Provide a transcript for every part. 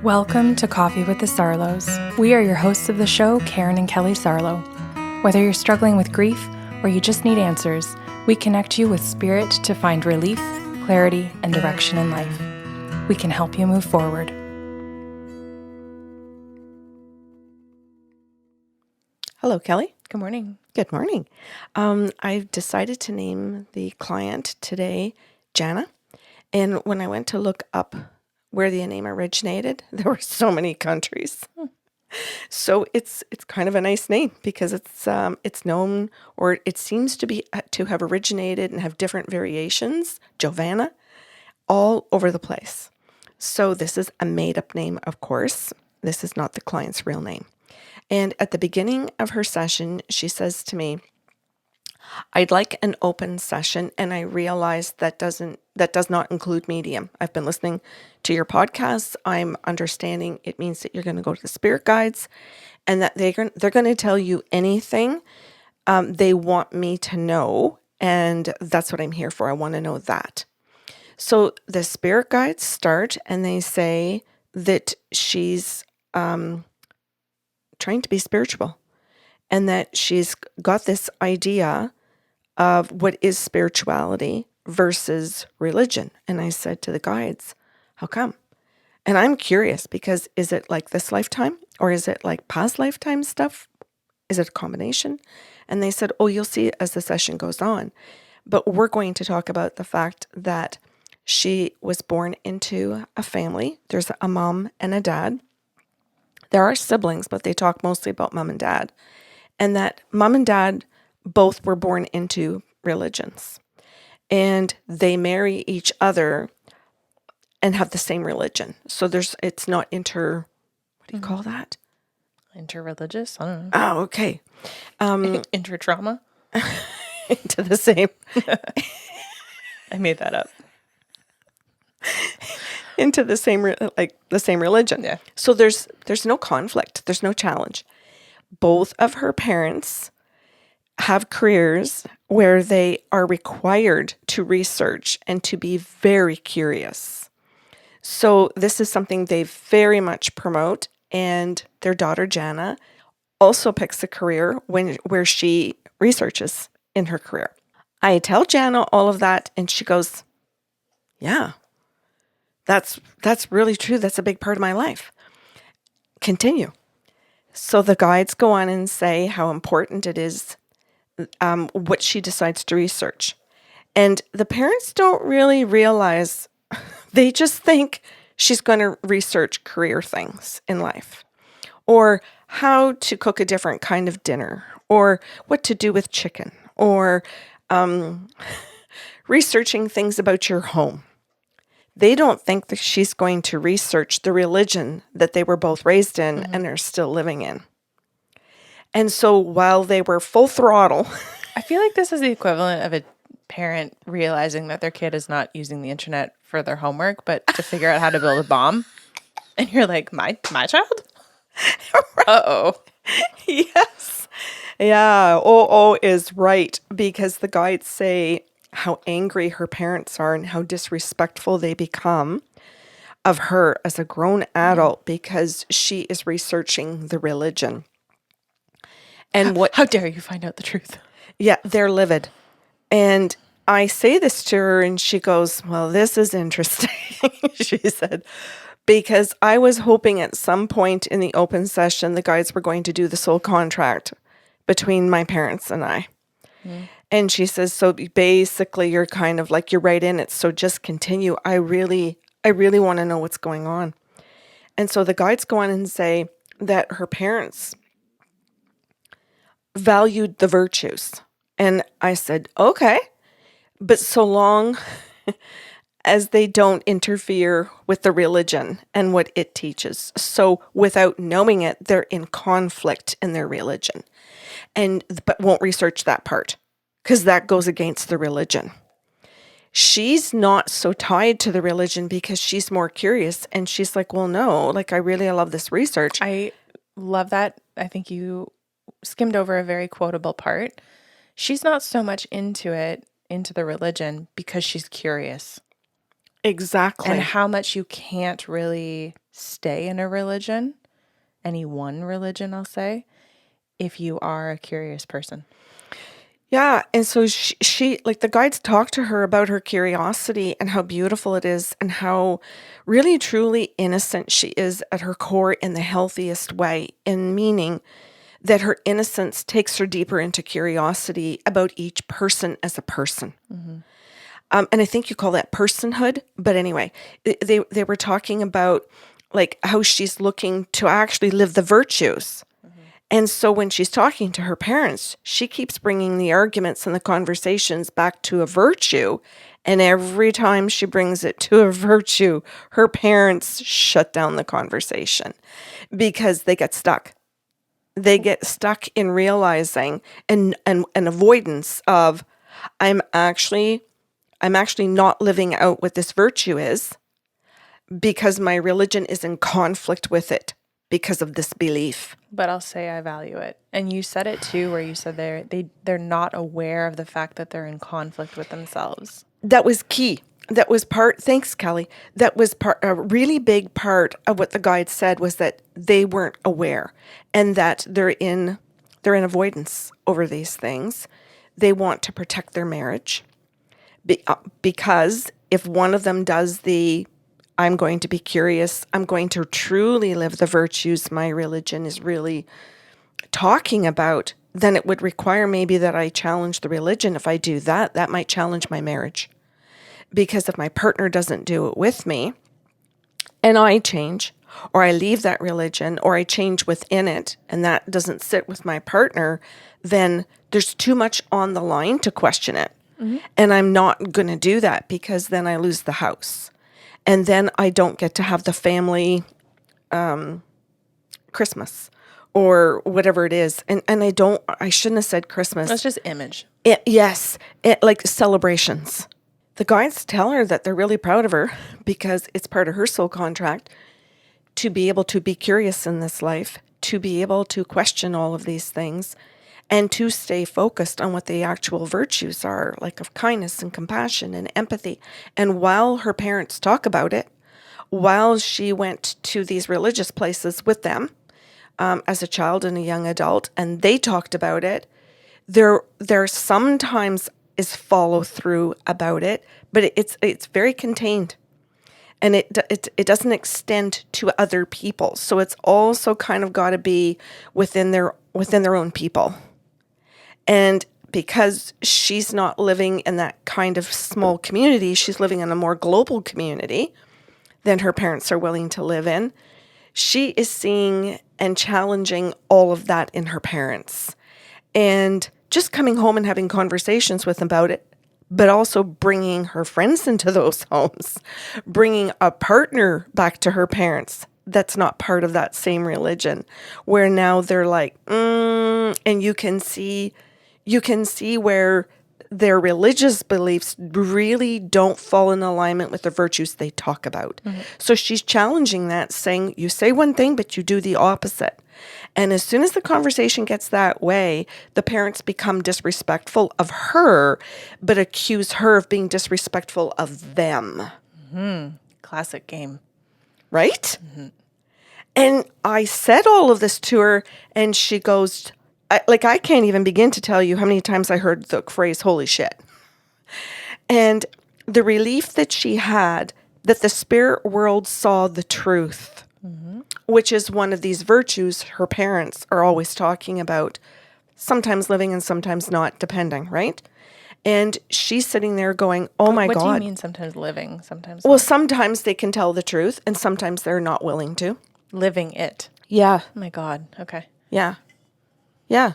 Welcome to Coffee with the Sarlos. We are your hosts of the show, Karen and Kelly Sarlo. Whether you're struggling with grief or you just need answers, we connect you with spirit to find relief, clarity, and direction in life. We can help you move forward. Hello, Kelly. Good morning. Good morning. I've decided to name the client today Jana. And when I went to look up where the name originated, there were so many countries. So it's kind of a nice name because it's known, or it seems to have originated and have different variations, Jovana, all over the place. So this is a made-up name, of course. This is not the client's real name. And at the beginning of her session, she says to me, I'd like an open session, and I realized that does not include medium. I've been listening to your podcasts. I'm understanding it means that you're going to go to the spirit guides and that they're going to tell you anything they want me to know, and that's what I'm here for. I want to know that. So the spirit guides start and they say that she's trying to be spiritual and that she's got this idea of what is spirituality versus religion. And I said to the guides, how come? And I'm curious because is it like this lifetime or is it like past lifetime stuff? Is it a combination? And they said, oh, you'll see as the session goes on. But we're going to talk about the fact that she was born into a family. There's a mom and a dad. There are siblings, but they talk mostly about mom and dad. And that mom and dad both were born into religions. And they marry each other and have the same religion. So it's not what do you call that? Interreligious? I don't know. Oh, okay. Intertrauma? Into the same. I made that up. Into the same, the same religion. Yeah. So there's no conflict. There's no challenge. Both of her parents have careers where they are required to research and to be very curious. So this is something they very much promote. And their daughter, Jana, also picks a career where she researches in her career. I tell Jana all of that and she goes, yeah, that's really true. That's a big part of my life. Continue. So the guides go on and say how important it is what she decides to research. And the parents don't really realize, they just think she's going to research career things in life, or how to cook a different kind of dinner, or what to do with chicken, or researching things about your home. They don't think that she's going to research the religion that they were both raised in and are still living in. And so while they were full throttle, I feel like this is the equivalent of a parent realizing that their kid is not using the internet for their homework, but to figure out how to build a bomb. And you're like, my child? Right. Uh-oh. Yes. Yeah. Oh is right, because the guides say how angry her parents are and how disrespectful they become of her as a grown adult because she is researching the religion. And how dare you find out the truth? Yeah, they're livid. And I say this to her and she goes, well, this is interesting, she said, because I was hoping at some point in the open session, the guides were going to do the soul contract between my parents and I. Mm. And she says, so basically you're kind of like, you're right in it. So just continue. I really want to know what's going on. And so the guides go on and say that her parents valued the virtues. And I said, okay, but so long as they don't interfere with the religion and what it teaches. So without knowing it, they're in conflict in their religion, but won't research that part because that goes against the religion. She's not so tied to the religion because she's more curious. And she's like, well, no, like I love this research. I love that. I think you skimmed over a very quotable part. She's not so much into the religion because she's curious. Exactly. And how much you can't really stay in a religion, any one religion, I'll say, if you are a curious person. Yeah. And so she like the guides talk to her about her curiosity and how beautiful it is and how really truly innocent she is at her core in the healthiest way, in meaning that her innocence takes her deeper into curiosity about each person as a person. And I think you call that personhood. But anyway, they were talking about like how she's looking to actually live the virtues. And so when she's talking to her parents, she keeps bringing the arguments and the conversations back to a virtue. And every time she brings it to a virtue, her parents shut down the conversation because they get stuck. They get stuck in realizing and avoidance of, I'm actually not living out what this virtue is because my religion is in conflict with it because of this belief. But I'll say I value it. And you said it too, where you said they're not aware of the fact that they're in conflict with themselves. That was key. That was thanks, Kelly. That was a really big part of what the guide said, was that they weren't aware and that they're in avoidance over these things. They want to protect their marriage because if one of them does I'm going to be curious, I'm going to truly live the virtues my religion is really talking about, then it would require maybe that I challenge the religion. If I do that, that might challenge my marriage. Because if my partner doesn't do it with me and I change, or I leave that religion, or I change within it, and that doesn't sit with my partner, then there's too much on the line to question it. And I'm not going to do that because then I lose the house. And then I don't get to have the family Christmas or whatever it is. And I shouldn't have said Christmas. That's just image. Yes. Like celebrations. The guides tell her that they're really proud of her because it's part of her soul contract to be able to be curious in this life, to be able to question all of these things, and to stay focused on what the actual virtues are, like of kindness and compassion and empathy. And while her parents talk about it, while she went to these religious places with them as a child and a young adult, and they talked about it, there sometimes is follow through about it, but it's very contained. And it doesn't extend to other people. So it's also kind of got to be within their own people. And because she's not living in that kind of small community, she's living in a more global community than her parents are willing to live in. She is seeing and challenging all of that in her parents. And just coming home and having conversations with them about it, but also bringing her friends into those homes, bringing a partner back to her parents that's not part of that same religion, where now they're like, and you can see where their religious beliefs really don't fall in alignment with the virtues they talk about. Mm-hmm. So she's challenging that, saying, you say one thing, but you do the opposite. And as soon as the conversation gets that way, the parents become disrespectful of her, but accuse her of being disrespectful of them. Mm-hmm. Classic game. Right? Mm-hmm. And I said all of this to her, and she goes, I can't even begin to tell you how many times I heard the phrase, holy shit. And the relief that she had that the spirit world saw the truth, mm-hmm. which is one of these virtues her parents are always talking about, sometimes living and sometimes not, depending, right? And she's sitting there going, oh my God. What do you mean sometimes living, sometimes not? Well, sometimes they can tell the truth and sometimes they're not willing to. Living it. Yeah. Oh my God. Okay. Yeah. Yeah.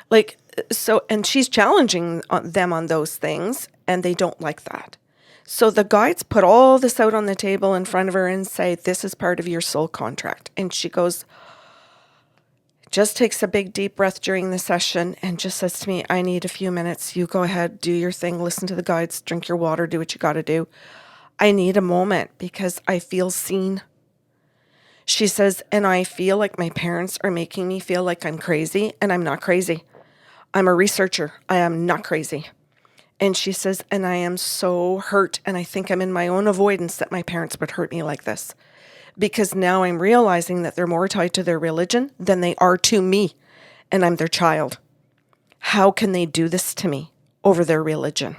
Like, so, and she's challenging them on those things, and they don't like that. So the guides put all this out on the table in front of her and say, this is part of your soul contract. And she goes, just takes a big deep breath during the session and just says to me, I need a few minutes. You go ahead, do your thing, listen to the guides, drink your water, do what you got to do. I need a moment because I feel seen. She says, and I feel like my parents are making me feel like I'm crazy, and I'm not crazy. I'm a researcher. I am not crazy. And she says, and I am so hurt, and I think I'm in my own avoidance that my parents would hurt me like this. because now I'm realizing that they're more tied to their religion than they are to me, and I'm their child. How can they do this to me over their religion?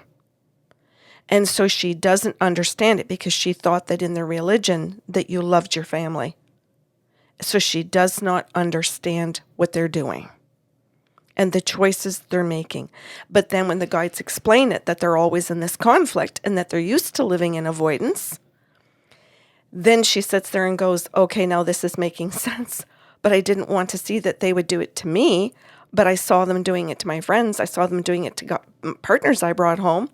And so she doesn't understand it because she thought that in their religion that you loved your family. So she does not understand what they're doing and the choices they're making. But then when the guides explain it, that they're always in this conflict and that they're used to living in avoidance, then she sits there and goes, okay, now this is making sense. But I didn't want to see that they would do it to me, but I saw them doing it to my friends. I saw them doing it to partners I brought home.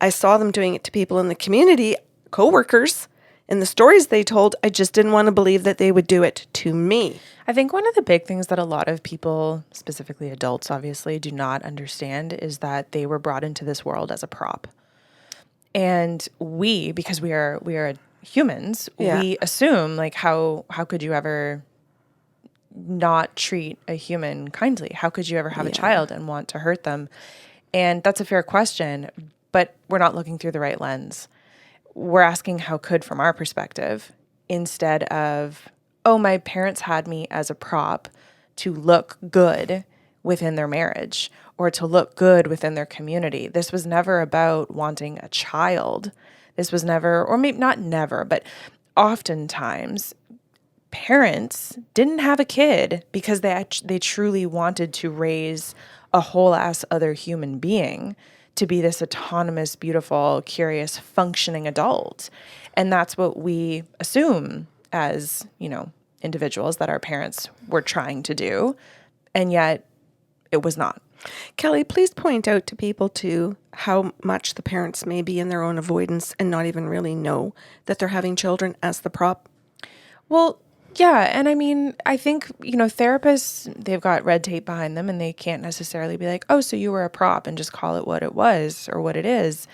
I saw them doing it to people in the community, coworkers, in the stories they told. I just didn't want to believe that they would do it to me. I think one of the big things that a lot of people, specifically adults obviously, do not understand is that they were brought into this world as a prop. And we, because we are humans, we assume, like, how could you ever not treat a human kindly? How could you ever have a child and want to hurt them? And that's a fair question, but we're not looking through the right lens. We're asking how could from our perspective instead of, oh, my parents had me as a prop to look good within their marriage or to look good within their community. This was never about wanting a child. This was never, or maybe not never, but oftentimes parents didn't have a kid because they truly wanted to raise a whole ass other human being to be this autonomous, beautiful, curious, functioning adult. And that's what we assume as, individuals that our parents were trying to do. And yet it was not. Kelly, please point out to people too how much the parents may be in their own avoidance and not even really know that they're having children as the prop. Well, yeah. And I mean, I think, therapists, they've got red tape behind them and they can't necessarily be like, oh, so you were a prop and just call it what it was or what it is.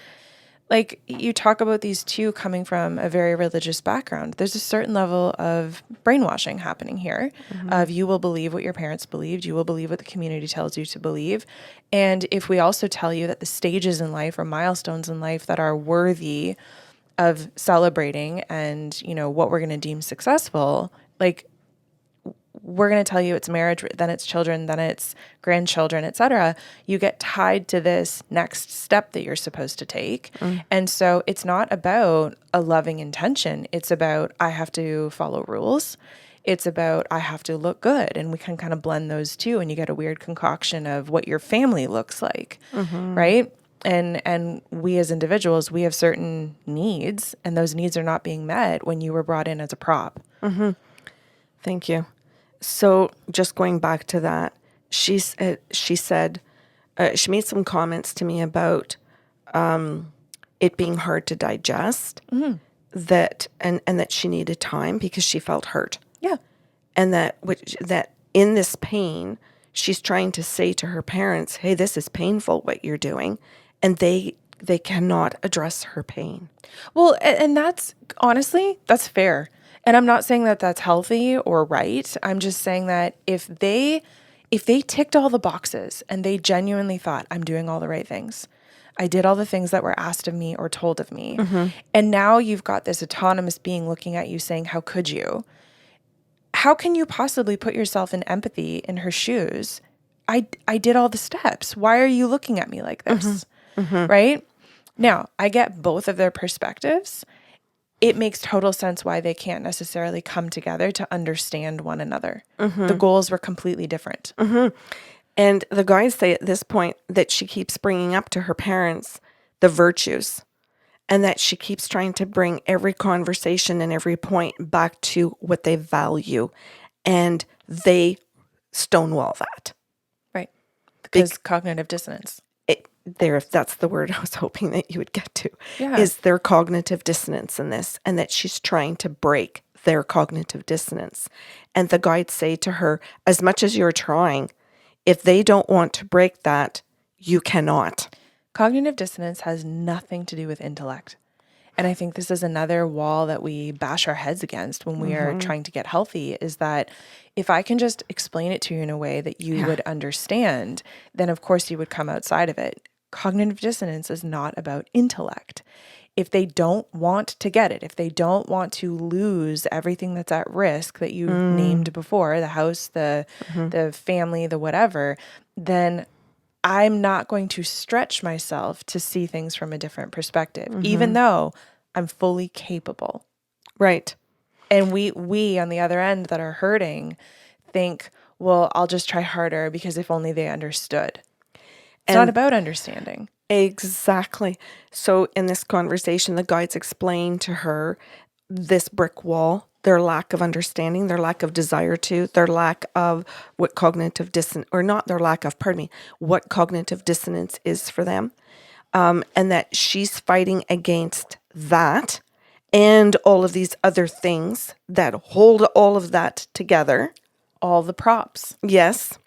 Like, you talk about these two coming from a very religious background. There's a certain level of brainwashing happening here of you will believe what your parents believed. You will believe what the community tells you to believe. And if we also tell you that the stages in life or milestones in life that are worthy of celebrating and, what we're going to deem successful, like, we're going to tell you it's marriage, then it's children, then it's grandchildren, etc. You get tied to this next step that you're supposed to take. And so it's not about a loving intention. It's about, I have to follow rules. It's about, I have to look good. And we can kind of blend those two and you get a weird concoction of what your family looks like, right? And we as individuals, we have certain needs and those needs are not being met when you were brought in as a prop. Thank you. So just going back to that, she said she made some comments to me about it being hard to digest, that and that she needed time because she felt hurt. Yeah. And that in this pain, she's trying to say to her parents, hey, this is painful what you're doing. And they cannot address her pain. Well, and that's honestly, that's fair. And I'm not saying that that's healthy or right. I'm just saying that if they ticked all the boxes and they genuinely thought, I'm doing all the right things, I did all the things that were asked of me or told of me, and now you've got this autonomous being looking at you saying, how could you? How can you possibly put yourself in empathy in her shoes? I did all the steps. Why are you looking at me like this? Right? Now, I get both of their perspectives. It makes total sense why they can't necessarily come together to understand one another. The goals were completely different. And the guys say at this point that she keeps bringing up to her parents the virtues and that she keeps trying to bring every conversation and every point back to what they value. And they stonewall that. Right. Because cognitive dissonance. That's the word I was hoping that you would get to, Yeah. is their cognitive dissonance in this, and that she's trying to break their cognitive dissonance. And the guides say to her, as much as you're trying, if they don't want to break that, you cannot. Cognitive dissonance has nothing to do with intellect. And I think this is another wall that we bash our heads against when we are trying to get healthy, is that if I can just explain it to you in a way that you would understand, then of course you would come outside of it. Cognitive dissonance is not about intellect. if they don't want to get it, if they don't want to lose everything that's at risk that you named before, the house, the family, the whatever, then I'm not going to stretch myself to see things from a different perspective, even though I'm fully capable. Right. And we on the other end that are hurting think, well, I'll just try harder because if only they understood. It's not about understanding. Exactly. So in this conversation, the guides explained to her this brick wall, their lack of understanding, their lack of desire to, their lack of what cognitive dissonance, or not their lack of, pardon me, what cognitive dissonance is for them. And that she's fighting against that and all of these other things that hold all of that together. All the props. Yes.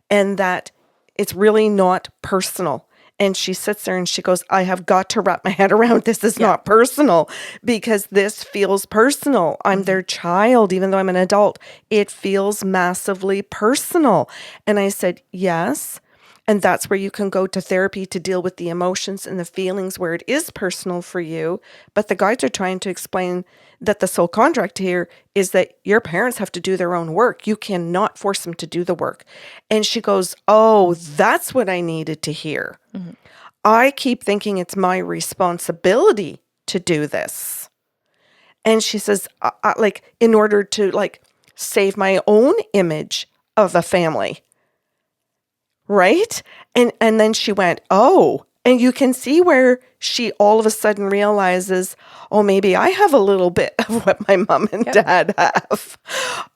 And that it's really not personal. And she sits there and she goes, I have got to wrap my head around this is not personal because this feels personal. I'm their child, even though I'm an adult. It feels massively personal. And I said, yes. And that's where you can go to therapy to deal with the emotions and the feelings where it is personal for you. But the guides are trying to explain that the soul contract here is that your parents have to do their own work. You cannot force them to do the work. And she goes, oh, that's what I needed to hear. I keep thinking it's my responsibility to do this. And she says, like, in order to like save my own image of a family. Right? And then she went, oh, and you can see where she all of a sudden realizes, oh, maybe I have a little bit of what my mom and dad have.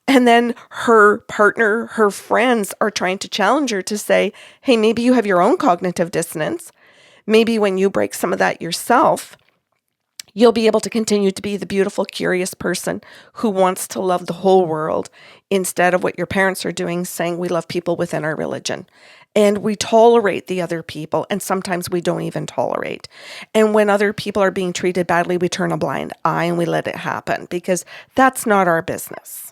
And then her partner, her friends are trying to challenge her to say, hey, maybe you have your own cognitive dissonance. Maybe when you break some of that yourself, you'll be able to continue to be the beautiful, curious person who wants to love the whole world instead of what your parents are doing, saying we love people within our religion. And we tolerate the other people, and sometimes we don't even tolerate. And when other people are being treated badly, we turn a blind eye and we let it happen because that's not our business.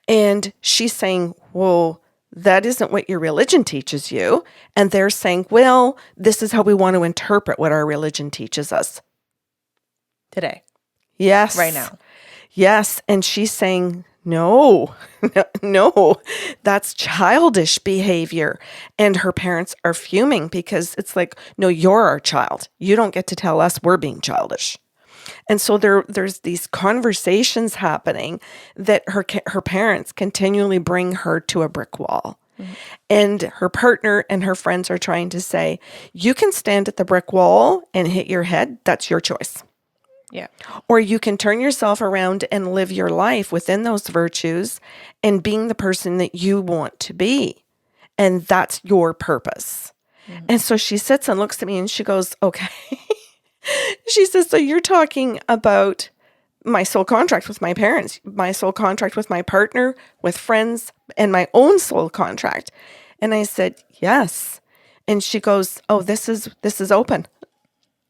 And she's saying, whoa, that isn't what your religion teaches you. And they're saying, well, this is how we want to interpret what our religion teaches us. Today. Yes. Right now. Yes. And she's saying, no, that's childish behavior. And her parents are fuming because it's like, no, you're our child. You don't get to tell us we're being childish. And so there's these conversations happening that her parents continually bring her to a brick wall. And her partner and her friends are trying to say, you can stand at the brick wall and hit your head. That's your choice. Yeah. Or you can turn yourself around and live your life within those virtues and being the person that you want to be. And that's your purpose. And so she sits and looks at me and she goes, okay. She says, so you're talking about my soul contract with my parents, my soul contract with my partner, with friends, and my own soul contract. And I said, yes. And she goes, oh, this is open.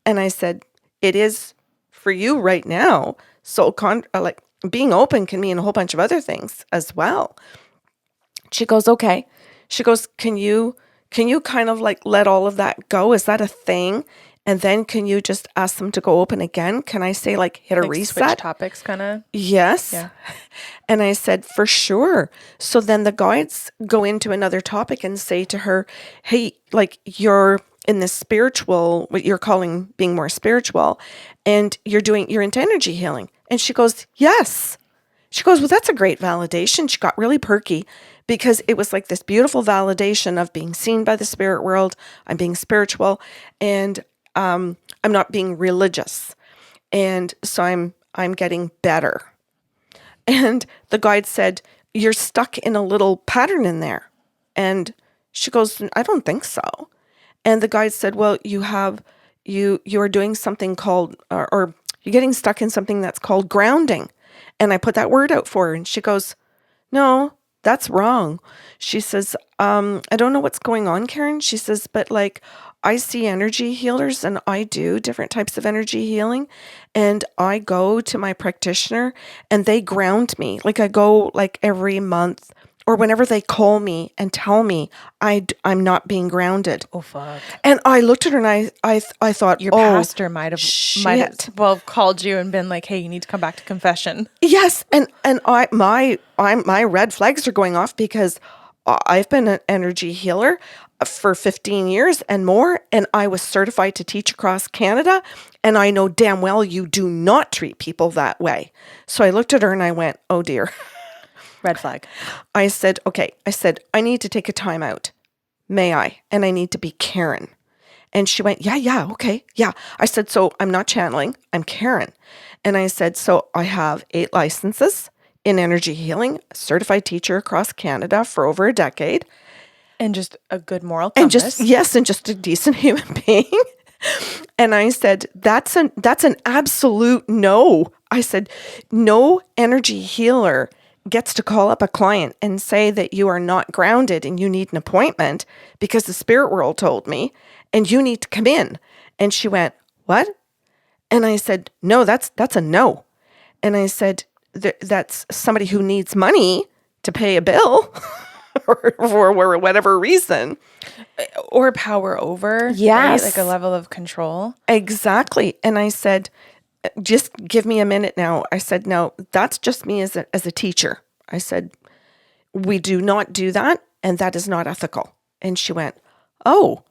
And I said, it is for you right now. Soul like being open can mean a whole bunch of other things as well. She goes, okay. She goes, can you kind of like let all of that go? Is that a thing? And then can you just ask them to go open again? Can I say like hit a Like reset? switch topics kind of? Yes. Yeah. And I said, for sure. So then the guides go into another topic and say to her, hey, like you're in this spiritual, what you're calling being more spiritual, and you're into energy healing. And she goes, yes. She goes, well, that's a great validation. She got really perky because it was like this beautiful validation of being seen by the spirit world. I'm being spiritual and I'm not being religious. And so I'm getting better. And the guide said, you're stuck in a little pattern in there. And she goes, I don't think so. And the guide said, well, you are doing something called, or you're getting stuck in something that's called grounding. And I put that word out for her and she goes, no, that's wrong. She says, I don't know what's going on, Karen. She says, but like, I see energy healers and I do different types of energy healing. And I go to my practitioner and they ground me. Like I go like every month or whenever they call me and tell me I'm not being grounded. Oh, fuck. And I looked at her and I thought, Your oh, pastor might have shit. well called you and been like, hey, you need to come back to confession. Yes, and my red flags are going off because I've been an energy healer for 15 years and more, and I was certified to teach across Canada, and I know damn well you do not treat people that way. So I looked at her and I went, "Oh dear." Red flag. I said, "Okay." I said, "I need to take a time out. May I? And I need to be Karen." And she went, yeah, okay, yeah. I said, "So I'm not channeling, I'm Karen." And I said, "So I have 8 licenses in energy healing, certified teacher across Canada for over a decade. And just a good moral And compass. and just a decent human being." And I said, that's an absolute no. I said, no energy healer gets to call up a client and say that you are not grounded and you need an appointment because the spirit world told me and you need to come in. And she went, "What?" And I said, "No, that's a no." And I said, "That's somebody who needs money to pay a bill or for whatever reason." Or power over. Yes. Right? Like a level of control. Exactly. And I said, "Just give me a minute now." I said, "No, that's just me as a teacher." I said, "We do not do that, and that is not ethical." And she went, "Oh."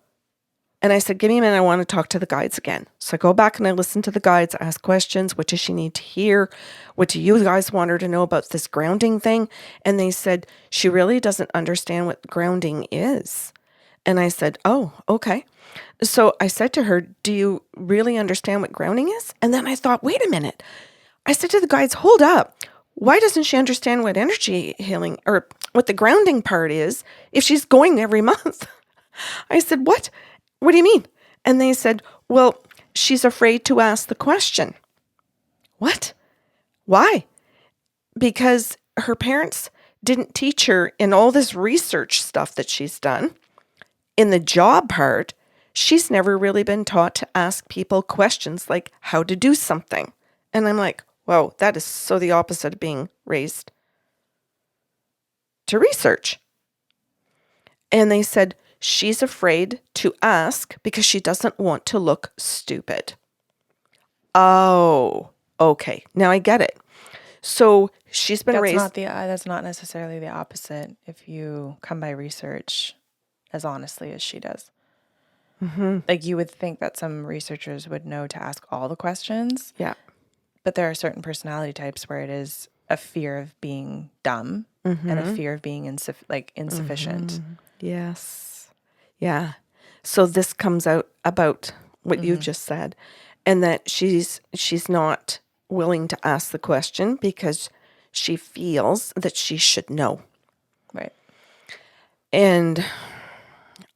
And I said, "Give me a minute. I want to talk to the guides again." So I go back and I listen to the guides, ask questions. What does she need to hear? What do you guys want her to know about this grounding thing? And they said, she really doesn't understand what grounding is. And I said, "Oh, okay." So I said to her, "Do you really understand what grounding is?" And then I thought, wait a minute. I said to the guides, "Hold up. Why doesn't she understand what energy healing or what the grounding part is if she's going every month?" I said, "What? What do you mean?" And they said, "Well, she's afraid to ask the question." What? Why? Because her parents didn't teach her in all this research stuff that she's done. In the job part, she's never really been taught to ask people questions like how to do something. And I'm like, whoa, that is so the opposite of being raised to research. And they said she's afraid to ask because she doesn't want to look stupid. Oh, okay. Now I get it. So she's been raised. That's not necessarily the opposite if you come by research as honestly as she does. Mm-hmm. Like you would think that some researchers would know to ask all the questions. Yeah. But there are certain personality types where it is a fear of being dumb Mm-hmm. and a fear of being insufficient. Mm-hmm. Yes. Yeah. So this comes out about what you've just said, and that she's not willing to ask the question because she feels that she should know. Right. And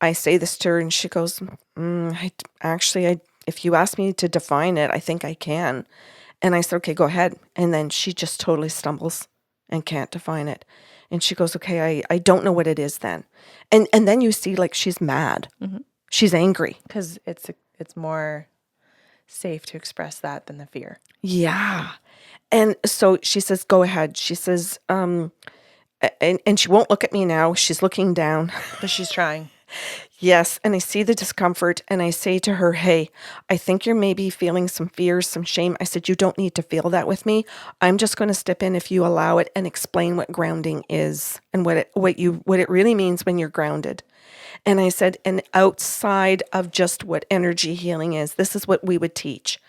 I say this to her and she goes, if you ask me to define it, I think I can. And I said, "Okay, go ahead." And then she just totally stumbles and can't define it. And she goes, "Okay, I don't know what it is then." And then you see like she's mad. Mm-hmm. She's angry. Because it's more safe to express that than the fear. Yeah. And so she says, "Go ahead." She says, and she won't look at me now. She's looking down. But she's trying. Yes. And I see the discomfort and I say to her, "Hey, I think you're maybe feeling some fears, some shame." I said, "You don't need to feel that with me. I'm just going to step in if you allow it and explain what grounding is and what it really means when you're grounded." And I said, "And outside of just what energy healing is, this is what we would teach."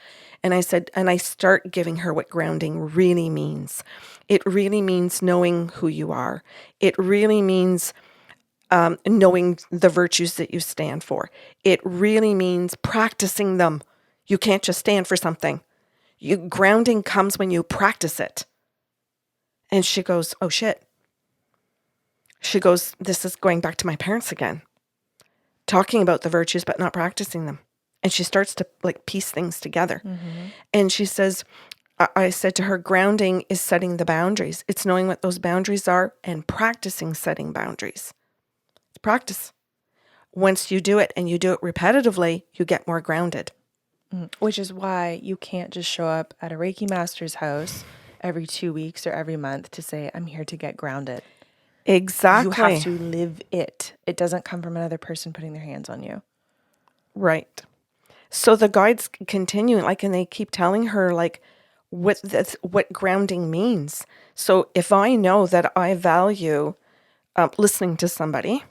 And I said, and I start giving her what grounding really means. It really means knowing who you are. It really means knowing the virtues that you stand for. It really means practicing them. You can't just stand for something. Grounding comes when you practice it. And she goes, "Oh shit." She goes, "This is going back to my parents again. Talking about the virtues, but not practicing them." And she starts to like piece things together. Mm-hmm. And she says, I said to her, grounding is setting the boundaries. It's knowing what those boundaries are and practicing setting boundaries. It's practice. Once you do it and you do it repetitively, you get more grounded. Which is why you can't just show up at a Reiki master's house every 2 weeks or every month to say, "I'm here to get grounded." You have Exactly. to live it. It doesn't come from another person putting their hands on you. Right. So the guides continue, like, and they keep telling her, like, what grounding means. So if I know that I value listening to somebody,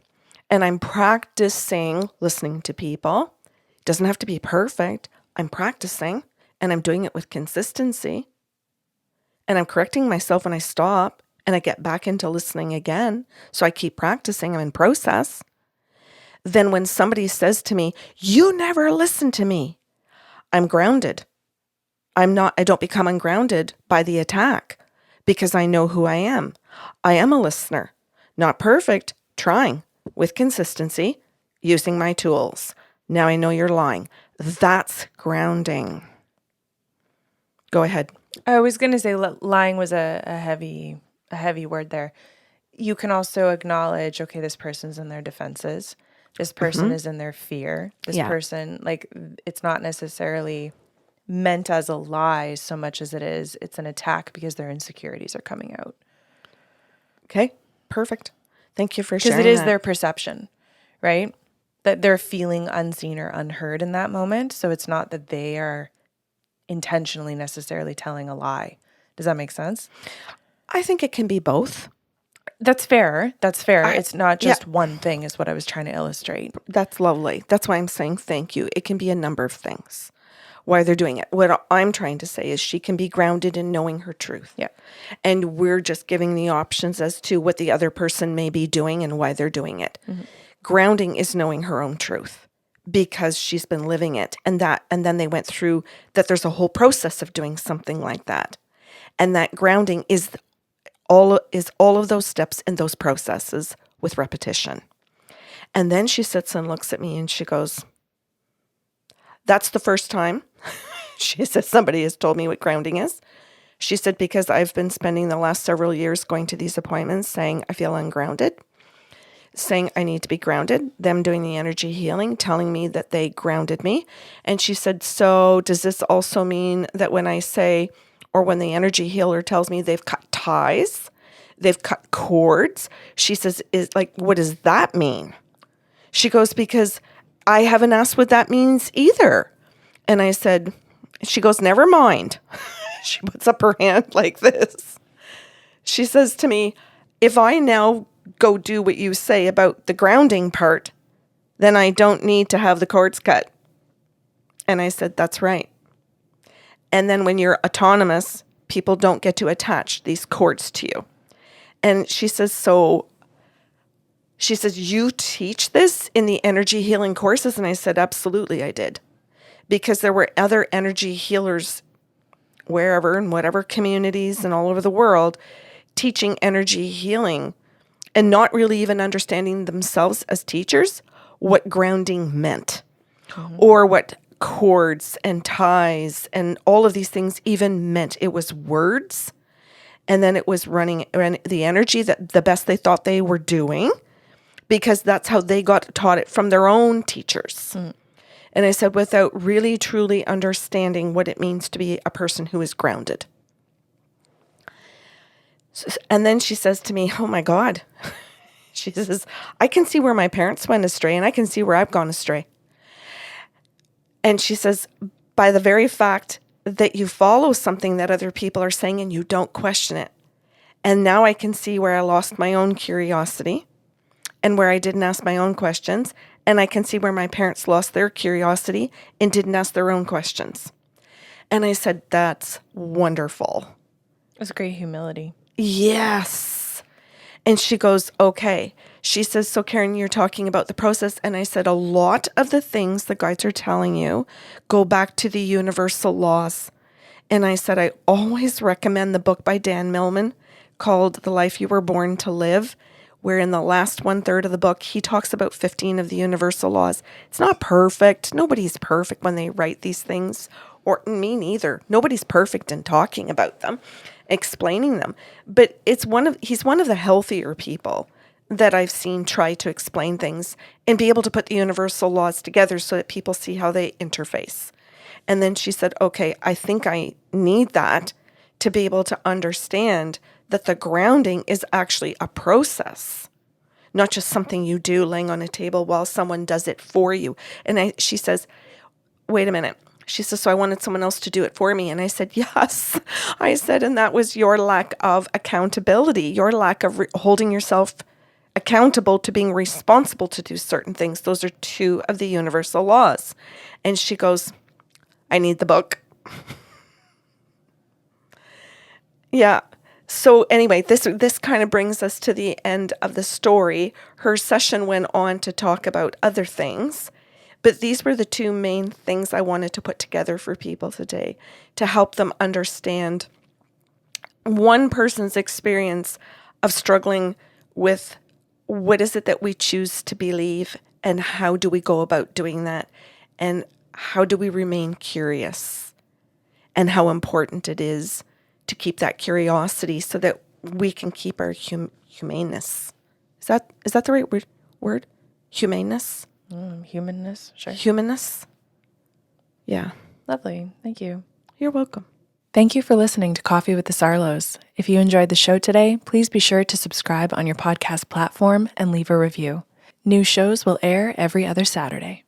and I'm practicing listening to people, it doesn't have to be perfect. I'm practicing, and I'm doing it with consistency, and I'm correcting myself when I stop, and I get back into listening again. So I keep practicing. I'm in process. Then when somebody says to me, "You never listen to me," I'm grounded. I don't become ungrounded by the attack because I know who I am. I am a listener, not perfect, trying with consistency, using my tools. Now I know you're lying. That's grounding. Go ahead. I was going to say lying was a heavy word there. You can also acknowledge, okay, this person's in their defenses. This person is in their fear. This Yeah. person, like, it's not necessarily meant as a lie so much as it's an attack because their insecurities are coming out. Okay, perfect. Thank you for Because sharing it is that. their perception, right? That they're feeling unseen or unheard in that moment. So it's not that they are intentionally necessarily telling a lie. Does that make sense? I think it can be both. That's fair. That's fair. It's not Yeah. just one thing is what I was trying to illustrate. That's lovely. That's why I'm saying thank you. It can be a number of things why they're doing it. What I'm trying to say is she can be grounded in knowing her truth. Yeah. And we're just giving the options as to what the other person may be doing and why they're doing it. Grounding is knowing her own truth because she's been living it. And then they went through that there's a whole process of doing something like that. And that grounding is all of those steps and those processes with repetition. And then she sits and looks at me and she goes, "That's the first time," she says, "somebody has told me what grounding is." She said, "Because I've been spending the last several years going to these appointments saying I feel ungrounded, saying I need to be grounded, them doing the energy healing, telling me that they grounded me." And she said, "So does this also mean that when I say, or when the energy healer tells me they've cut ties, they've cut cords?" She says, "Is like, what does that mean?" She goes, "Because I haven't asked what that means either." And I said, she goes, "Never mind." She puts up her hand like this. She says to me, "If I now go do what you say about the grounding part, then I don't need to have the cords cut." And I said, "That's right." And then when you're autonomous, people don't get to attach these cords to you. And she says, she says, "You teach this in the energy healing courses?" And I said, "Absolutely, I did." Because there were other energy healers wherever in whatever communities and all over the world teaching energy healing and not really even understanding themselves as teachers what grounding meant or what cords and ties and all of these things even meant. It was words, and then it was running the energy that the best they thought they were doing, because that's how they got taught it from their own teachers. And I said, without really truly understanding what it means to be a person who is grounded. And then she says to me, "Oh my God," she says, "I can see where my parents went astray and I can see where I've gone astray." And she says, "By the very fact that you follow something that other people are saying and you don't question it. And now I can see where I lost my own curiosity and where I didn't ask my own questions. And I can see where my parents lost their curiosity and didn't ask their own questions." And I said, "That's wonderful." It's great humility. Yes. And she goes, "Okay." She says, "So Karen, you're talking about the process." And I said, "A lot of the things the guides are telling you go back to the universal laws." And I said, "I always recommend the book by Dan Millman called The Life You Were Born to Live, where in the last 1/3 of the book, he talks about 15 of the universal laws. It's not perfect. Nobody's perfect when they write these things, or me neither. Nobody's perfect in talking about them, explaining them. But he's one of the healthier people that I've seen try to explain things and be able to put the universal laws together so that people see how they interface." And then she said, "Okay, I think I need that to be able to understand that the grounding is actually a process, not just something you do laying on a table while someone does it for you. And she says, wait a minute. She says, so I wanted someone else to do it for me. And I said, yes. I said, and that was your lack of accountability, your lack of holding yourself accountable to being responsible to do certain things. Those are two of the universal laws. And she goes, I need the book. Yeah. So anyway, this kind of brings us to the end of the story. Her session went on to talk about other things, but these were the two main things I wanted to put together for people today to help them understand one person's experience of struggling with what is it that we choose to believe and how do we go about doing that and how do we remain curious and how important it is to keep that curiosity so that we can keep our humaneness. Is that the right word? Humaneness? Humanness, sure. Humanness? Yeah. Lovely. Thank you. You're welcome. Thank you for listening to Coffee with the Sarlos. If you enjoyed the show today, please be sure to subscribe on your podcast platform and leave a review. New shows will air every other Saturday.